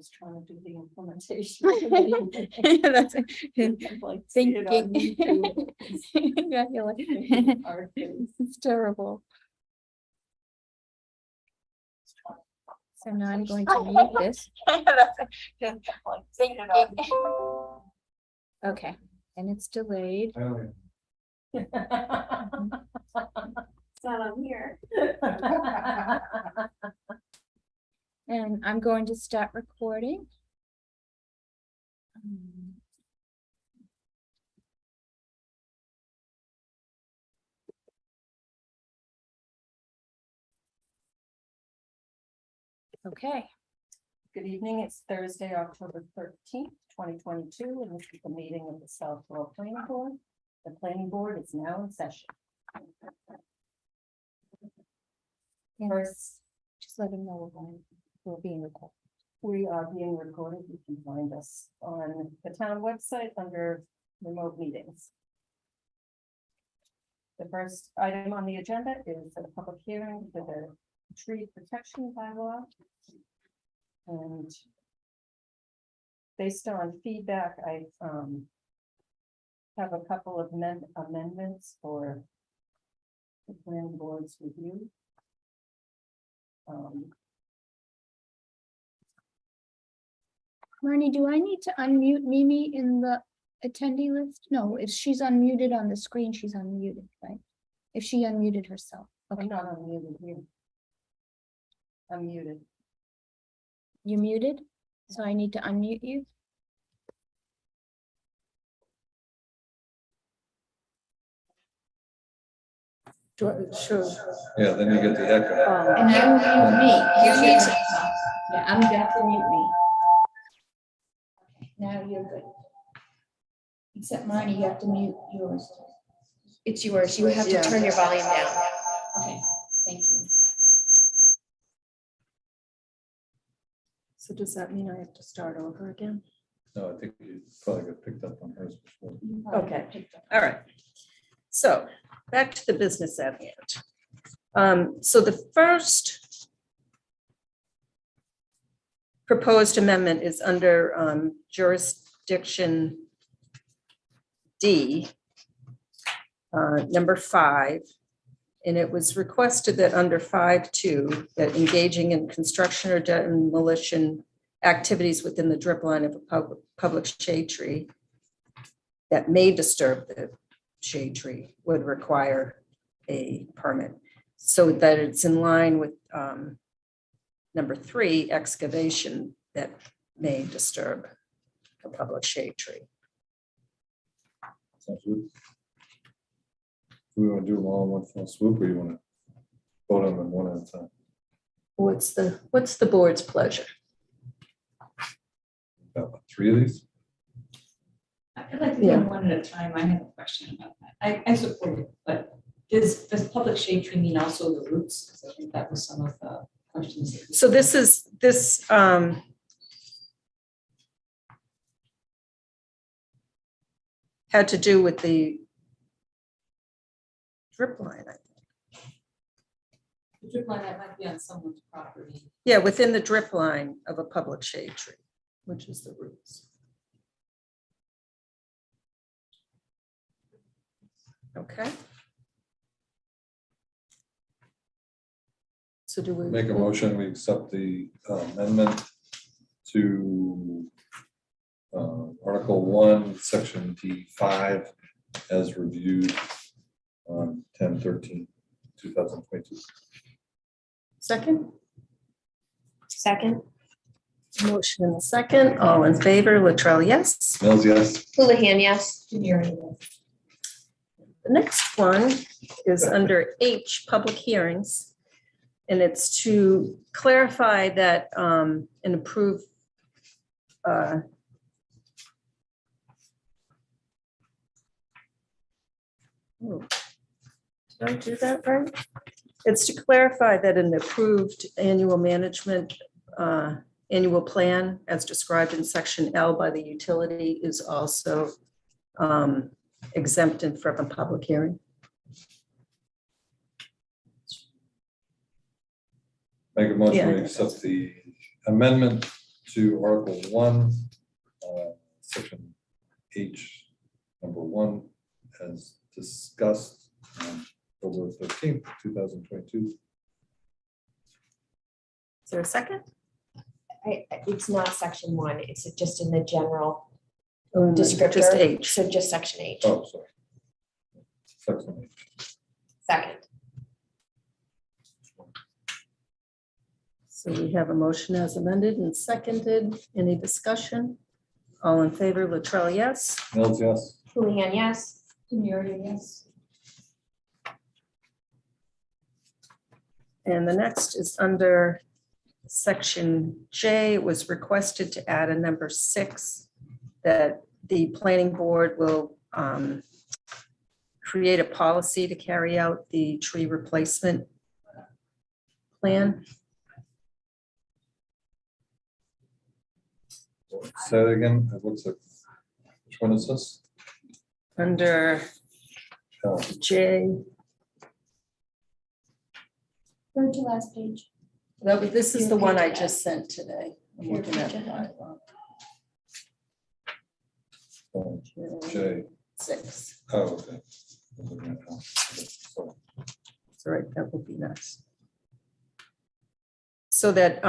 was trying to do the implementation. That's Like, see it on thinking. YouTube. Yeah, you're like, Our face. it's terrible. So now I'm going to mute this. Like, see it on Okay, and it's delayed. It's not on here. And I'm going to start recording. Okay, Good evening, it's Thursday, October 13th, 2022, and this is the meeting of the Southwell Planning Board. The planning board is now in session. First, just let them know we're being recorded. we are being recorded. You can find us on the town website under remote meetings. The first item on the agenda is a public hearing for the tree protection bylaw. And based on feedback, I have a couple of amendments for the planning board's review. Marnie, do I need to unmute Mimi in the attendee list? No, if she's unmuted on the screen, she's unmuted, right? If she unmuted herself. Okay, I'm not unmuted here. I'm muted. you muted, so I need to unmute you. Sure. Yeah, then you get the echo. And you mute me. You need to. Yeah, I'm deaf to mute me. Okay, now you're good. Except Marnie, you have to mute yours. It's yours. You have to Yeah. turn your volume down. Okay, thank you. So does that mean I have to start over again? No, I think you probably got picked up on hers before. Okay. All right. So back to the business at hand. So the first proposed amendment is under jurisdiction D, number 5. And it was requested that under 5.2, that engaging in construction or demolition activities within the drip line of a public shade tree that may disturb the shade tree would require a permit, so that it's in line with number 3, excavation that may disturb a public shade tree. Sounds good. Do we want to do them all in one fell swoop, or you want to vote on them one at a time? What's the board's pleasure? About 3 of these? I'd like to do them one at a time. I have a question about that. I support it, but does public shade tree mean also the roots? Because I think that was some of the questions. that we- So this had to do with the drip line, I think. The drip line that might be on someone's property. Yeah, within the drip line of a public shade tree, which is the roots. Okay. So do we Make a motion, we accept the amendment to Article 1, Section D5, as reviewed on 10/13/2022. Second? Second. Motion in a second. All in favor, Latrell, yes. Mills, yes. Houlihan, yes. Junior. The next one is under H, public hearings. And it's to clarify that and approve did I do that right? It's to clarify that an approved annual management annual plan as described in section L by the utility is also exempted from a public hearing. Make a motion, we Yeah. accept the amendment to Article 1, Section H, number 1, as discussed on October 13th, 2022. Is there a second? It's not section 1, it's just in the general Just descriptor. H. So just section H. Oh, sorry. Section H. Second. So we have a motion as amended and seconded. Any discussion? All in favor, Latrell, yes? Mills, yes. Houlihan, yes. Demiria, yes. And the next is under section J. It was requested to add a number 6, that the planning board will create a policy to carry out the tree replacement plan. Say it again. It looks like, which one is this? Under Oh, J, Third to last page. this is the one I just sent today. I'm looking at the bylaw. oh, J. 6. Oh, okay. I'm looking at L. Okay, sorry. That's all right, that would be nice. So that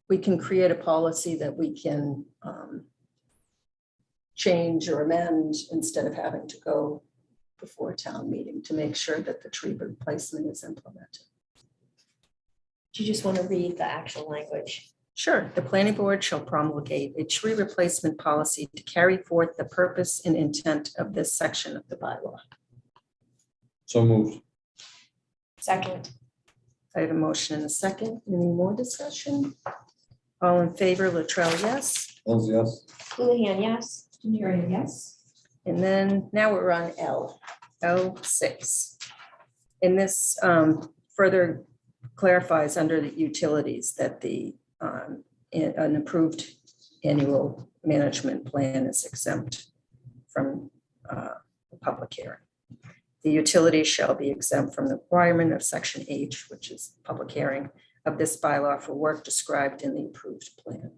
we can create a policy that we can change or amend instead of having to go before a town meeting to make sure that the tree replacement is implemented. Do you just want to read the actual language? Sure, the planning board shall promulgate a tree replacement policy to carry forth the purpose and intent of this section of the bylaw. So moved. Second. I have a motion and a second. Any more discussion? All in favor, Latrell, yes? Mills, yes. Houlihan, yes. Demiria, yes. And then now we're on L6. And this further clarifies under the utilities that an approved annual management plan is exempt from the public hearing. The utilities shall be exempt from the requirement of section H, which is public hearing, of this bylaw for work described in the approved plan.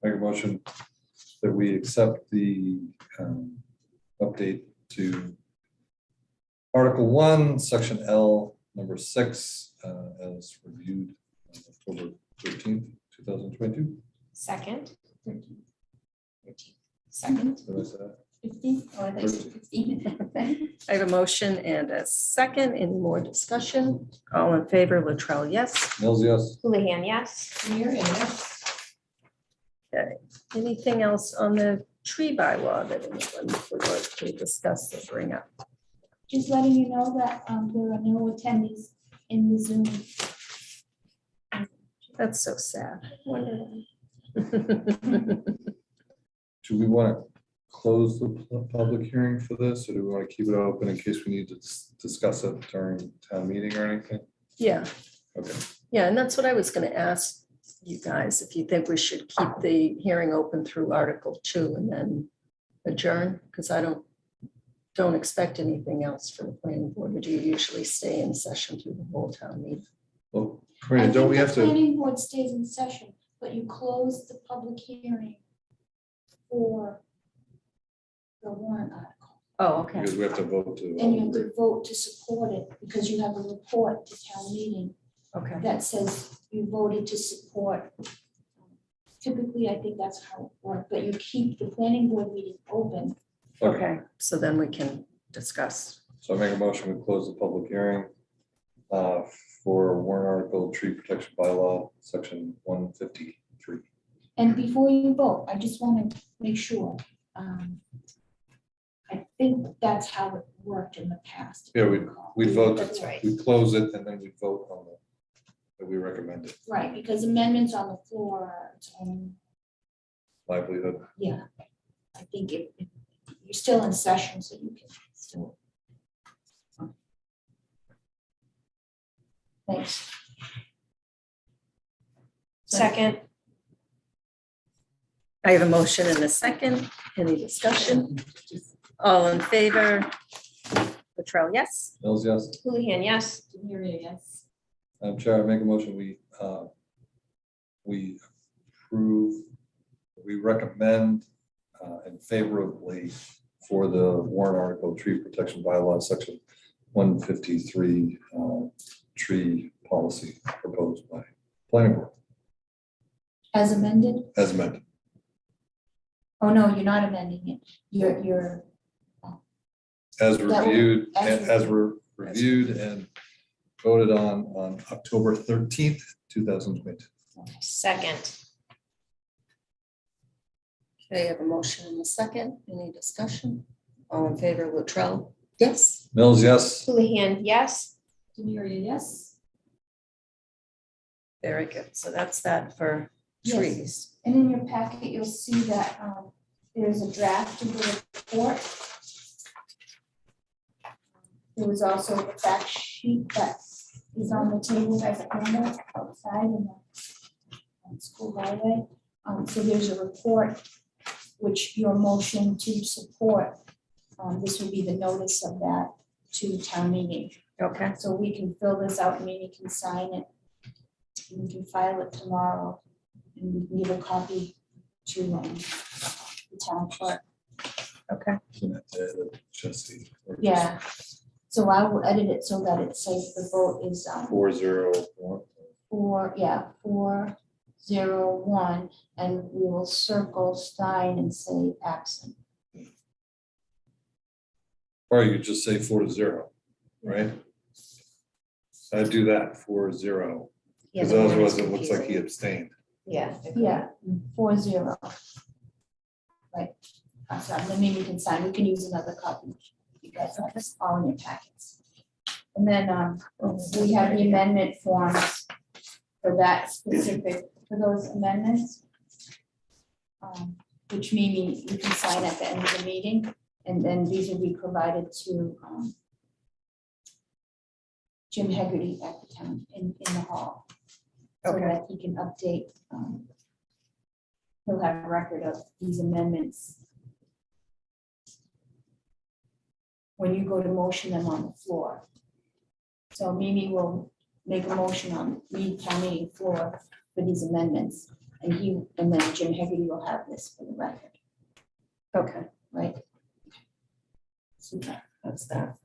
Make a motion that we accept the update to Article 1, Section L, number 6, as reviewed on October 13th, 2022. Second. 13, Second. Did I say that? 15, oh, I think it's 15. I have a motion and a second. Any more discussion? All in favor, Latrell, yes? Mills, yes. Houlihan, yes. Demiria, yes. Okay. Anything else on the tree bylaw that anyone would like to discuss or bring up? Just letting you know that there are no attendees in the Zoom. That's so sad. Do we want to close the public hearing for this, or do we want to keep it open in case we need to discuss it during town meeting or anything? Yeah, Okay. yeah, and that's what I was going to ask you guys, if you think we should keep the hearing open through Article 2 and then adjourn, because I don't expect anything else from the planning board. Or do you usually stay in session through the whole town meeting? Well, I Karina, don't think we the have to, planning board stays in session, but you close the public hearing for the warrant article. Oh, okay. because we have to vote to. And you have to vote to support it because you have a report to town meeting Okay. that says you voted to support. Typically, I think that's how it works, but you keep the planning board meeting open. Okay, so then we can discuss. So I make a motion, we close the public hearing for warrant article tree protection bylaw, section 153. And before you vote, I just want to make sure. I think that's how it worked in the past. Yeah, we'd vote, That's right. we'd close it and then we'd vote on the, that we recommend it, Right, because amendments on the floor are its own, livelihood. yeah. I think you're still in session, so you can still. Thanks. Second. I have a motion and a second. Any discussion? All in favor? Latrell, yes? Mills, yes. Houlihan, yes. Demiria, yes. Chair, I make a motion, we we approve, we recommend and favorably for the warrant article tree protection bylaw, section 153 tree policy proposed by planning board As amended? as amended. Oh, no, you're not amending it. You're, As That will- reviewed, as as were reviewed and voted on October 13th, 2022. Second. Okay, I have a motion and a second. Any discussion? All in favor, Latrell? Yes. Mills, yes. Houlihan, yes. Demiria, yes. Very good. So that's that for Yes. trees. and in your packet, you'll see that there's a draft of the report. There was also a fact sheet that is on the table as a handout outside in the school highway. So there's a report which your motion to support, this will be the notice of that to town meeting. Okay. So we can fill this out, Mimi can sign it. And we can file it tomorrow and we can give a copy to the town clerk. Okay. Jesse. Yeah, so I will edit it so that it says the vote is 401. 401, and we will circle Stein and say absent. Or you could just say 4-0, right? I'd do that 4-0, because otherwise it looks like he abstained. Yeah. Yeah, 4-0. Right, so then maybe we can sign, we can use another copy. You guys have this all in your packets. And then we have the amendment forms for that specific, for those amendments. Which Mimi, you can sign at the end of the meeting, and then these will be provided to Jim Hegarty at the town in the hall. So Okay. that he can update, he'll have a record of these amendments when you go to motion them on the floor. So Mimi will make a motion on the town meeting floor for these amendments, and then Jim Hegarty will have this for the record, Okay. right? Super. That's that.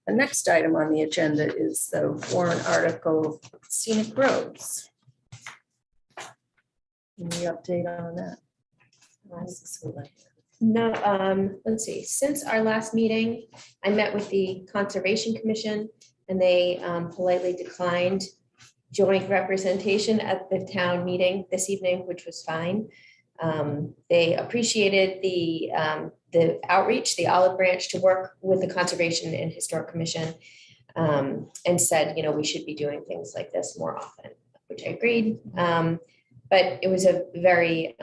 The next item on the agenda is the warrant article scenic roads. Any update on that? No, let's see, since our last meeting, I met with the Conservation Commission and they politely declined joint representation at the town meeting this evening, which was fine. They appreciated the outreach, the olive branch to work with the Conservation and Historic Commission, and said, we should be doing things like this more often, which I agreed. But it was a very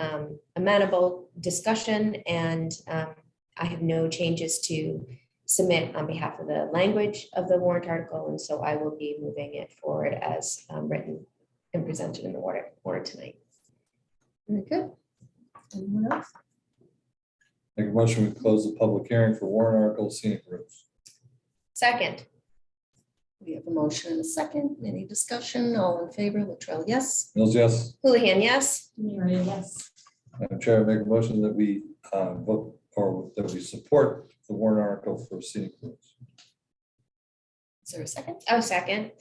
amenable discussion, and I have no changes to submit on behalf of the language of the warrant article, and so I will be moving it forward as written and presented in the warrant tonight. Very good. Anyone else? Make a motion, we close the public hearing for warrant article scenic roads. Second. We have a motion and a second. Any discussion? All in favor, Latrell, yes. Mills, yes. Houlihan, yes. Demiria, yes. Madam Chair, I make a motion that we vote or that we support the warrant article for scenic roads. Is there a second? Oh, second.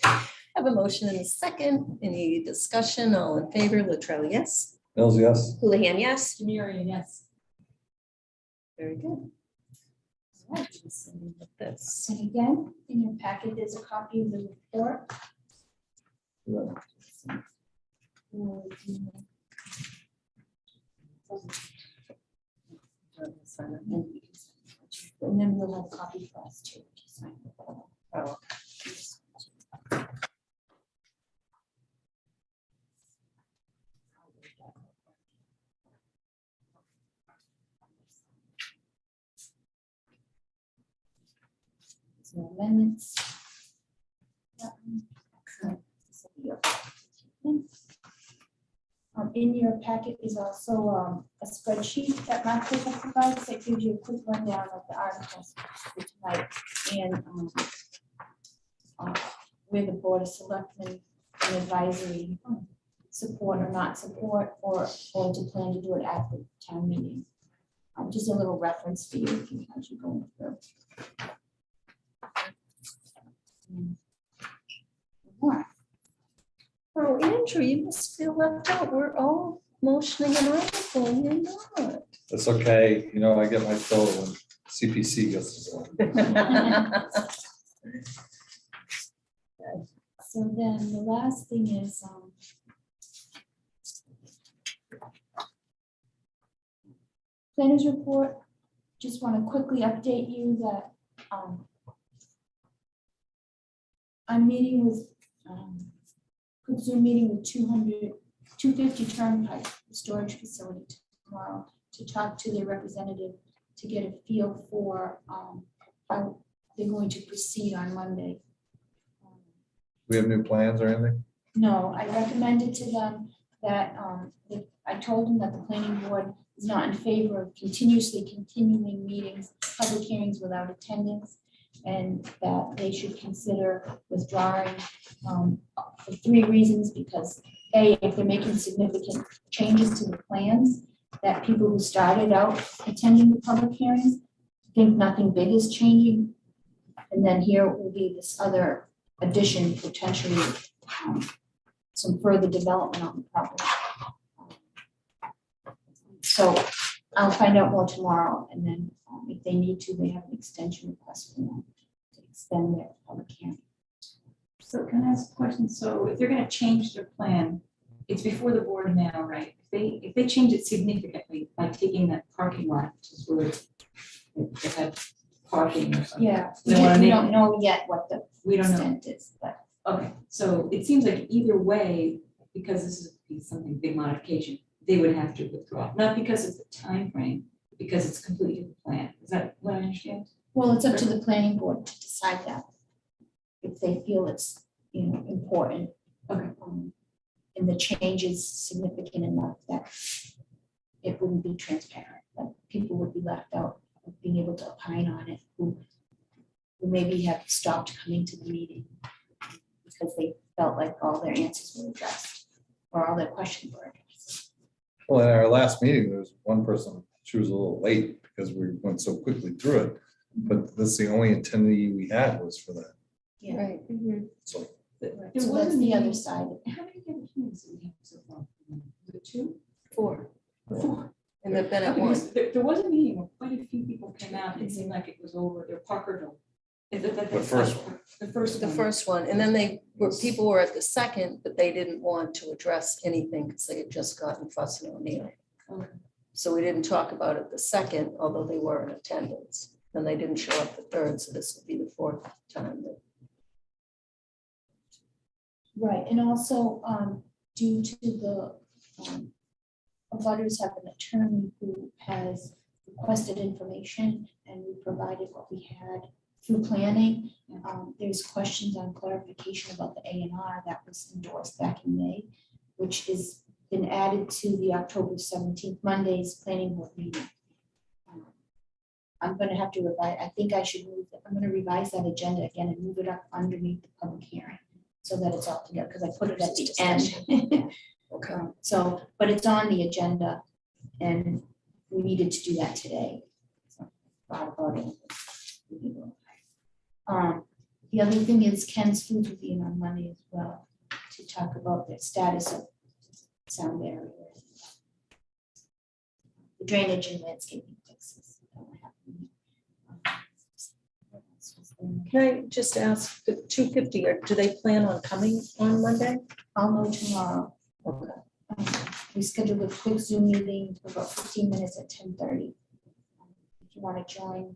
I have a motion and a second. Any discussion? All in favor, Latrell, yes. Mills, yes. Houlihan, yes. Demiria, yes. Very good. All right, let's see with this. And again, in your packet, there's a copy of the report. And then we'll have a copy for us too. to sign. Oh, Some amendments. In your packet is also a spreadsheet that Martha provides that gives you a quick rundown of the articles for tonight. And where the Board of Selectmen and advisory support or not support, or to plan to do it at the town meeting. Just a little reference for you as you're going through. More. Oh, Andrew, you must feel left out. We're all motioning an article and you're not. That's okay, you know, I get my fill when CPC gets to go. So then the last thing is, planners report. Just want to quickly update you that, I'm meeting with, quick Zoom meeting with 250 Turnpike Storage Facility tomorrow to talk to their representative to get a feel for, how they're going to proceed on Monday. We have new plans or anything? No, I recommended to them that, I told them that the planning board is not in favor of continuing meetings, public hearings without attendance, and that they should consider withdrawing, for 3 reasons, because A, if they're making significant changes to the plans, that people who started out attending the public hearings think nothing big is changing. And then here will be this other addition, potentially, some further development on the property. So I'll find out more tomorrow, and then if they need to, they have an extension request from them to extend their public hearing. So can I ask a question? So if they're gonna change their plan, it's before the board now, right? If they change it significantly by taking that parking lot, which is where they had parking or something. Yeah, They wanna we make- don't know yet what the We don't know. extent is, but Okay, so it seems like either way, because this is something big modification, they would have to withdraw, not because of the time frame, because it's completely different plan. Is that what I understand? well, it's up to the planning board to decide that. If they feel it's, important. Okay. And the change is significant enough that it wouldn't be transparent, that people would be left out of being able to opine on it, who maybe have stopped coming to the meeting because they felt like all their answers were addressed, or all their questions were addressed. Well, in our last meeting, there was one person, she was a little late because we went so quickly through it. But this, the only attendee we had was for that, Yeah, Right. so. There so was that's a the other meeting- side. How many other hearings did we have so far? Was it 2? 4. 4. And they've been at Okay, one. because there was a meeting where quite a few people came out, and it seemed like it was over their Parkerville. The first one. The first The one. first one, and then people were at the second, but they didn't want to address anything because they had just gotten Fuss and O'Neill. Okay. So we didn't talk about it the second, although they were in attendance. And they didn't show up the third, so this would be the 4th time. Right, and also, due to the, abutters have an attorney who has requested information, and we provided what we had through planning. There's questions on clarification about the A&R that was endorsed back in May, which is been added to the October 17th, Monday's planning board meeting. I'm gonna have to revise, I think I should move, I'm gonna revise that agenda again and move it up underneath the public hearing, so that it's all together, because I put it at the end. Okay. So, but it's on the agenda, and we needed to do that today. So, thought about it. The other thing is Ken's Foods will be in on Monday as well, to talk about the status of sound barriers, the drainage and landscaping fixes that were happening. Can I just ask, the 250, or do they plan on coming on Monday? I'll know tomorrow. Okay. We scheduled a quick Zoom meeting for about 15 minutes at 10:30. If you want to join,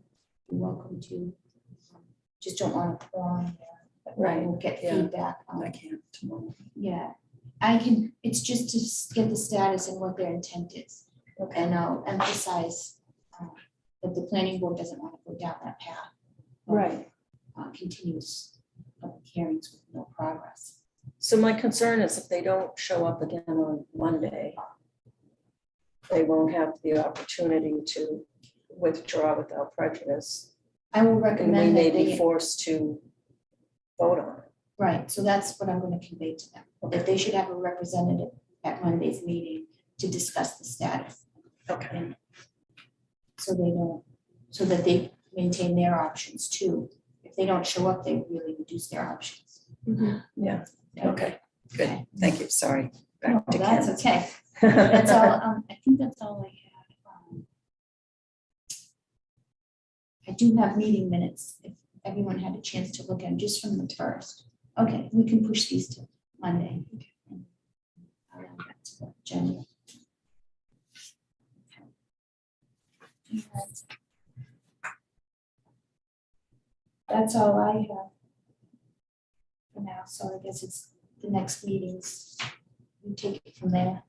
you're welcome to. Just don't want to pour on there, but Right, we'll get yeah. feedback. I can't tomorrow. Yeah, I can, it's just to get the status and what their intent is. Okay. And I'll emphasize that the planning board doesn't want to go down that path. of, Right. Continuous public hearings with no progress. So my concern is if they don't show up again on Monday, they won't have the opportunity to withdraw without prejudice. I will And we recommend may that be they, forced to vote on it. Right, so that's what I'm gonna convey to them, that they should have a representative at Monday's meeting to discuss the status. Okay. And so they don't, so that they maintain their options too. If they don't show up, they really reduce their options. Yeah, okay, good. Thank you. Sorry. Back No, to that's Ken. okay. That's all, I think that's all I had. I do have meeting minutes, if everyone had a chance to look at them, just from the first. Okay, we can push these to Monday. I'll add that to the agenda. Okay. That's all I have for now, so I guess it's the next meetings. We take it from there.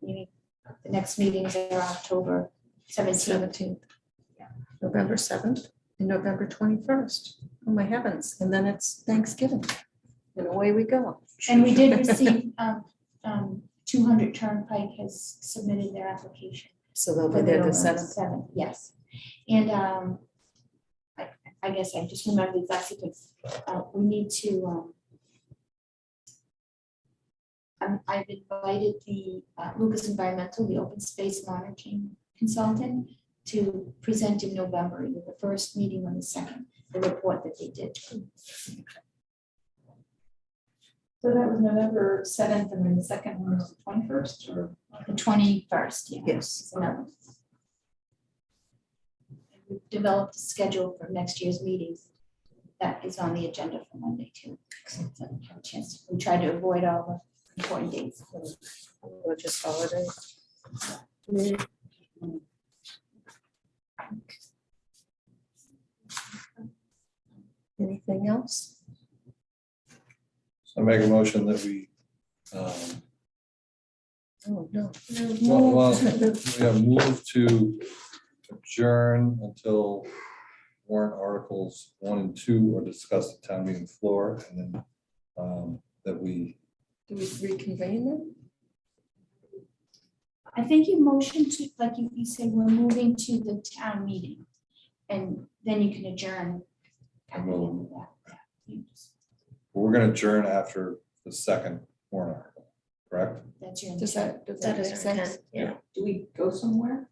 Maybe the next meetings are October 17th. November 7th and November 21st. Oh, my heavens. And then it's Thanksgiving. And away we go. And we did receive, 200 Turnpike has submitted their application. So they'll for be there the November 7th. 7th, yes. And I guess I just remembered exactly because we need to, I've invited the Lucas Environmental, the open space monitoring consultant, to present in November, either the first meeting or the second, the report that they did. So that was November 7th, and then the second one was the 21st, or? The 21st, yeah. Yes. Is another. We've developed a schedule for next year's meetings that is on the agenda for Monday too. So we have a chance. We try to avoid all the important dates. Religious holidays. Anything else? So I make a motion that we, Oh, no. move to adjourn until warrant articles 1 and 2 are discussed at town meeting floor, and then that we, Do we reconvene them? I think you motioned to, like you said, we're moving to the town meeting. And then you can adjourn at the end of that. You just- we're gonna adjourn after the second warrant article, correct? That's your. Does intent. that That make is our sense? intent, yeah. Do we go somewhere?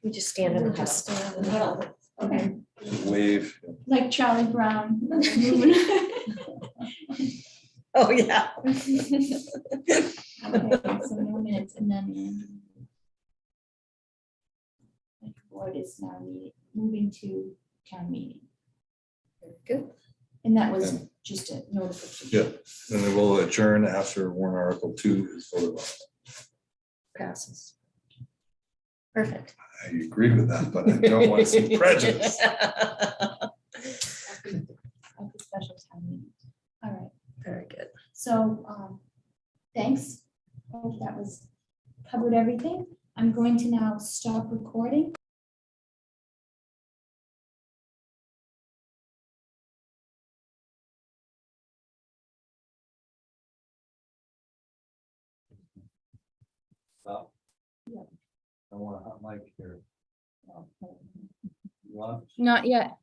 We just stand in We'll the just huddle. stand in the huddle. Okay. Wave. Like Charlie Brown. Oh, yeah. Okay, so no minutes, and then the board is now moving to town meeting, Good. and that was Okay. just a notification. Yeah, and then we'll adjourn after warrant article 2 is voted on. Passes. Perfect. I agree with that, but I don't want to see prejudice. At the special town meeting. All right, Very good. so, thanks. Hope that was covered everything. I'm going to now stop recording. Stop. I want a hot mic here. You want? Not yet.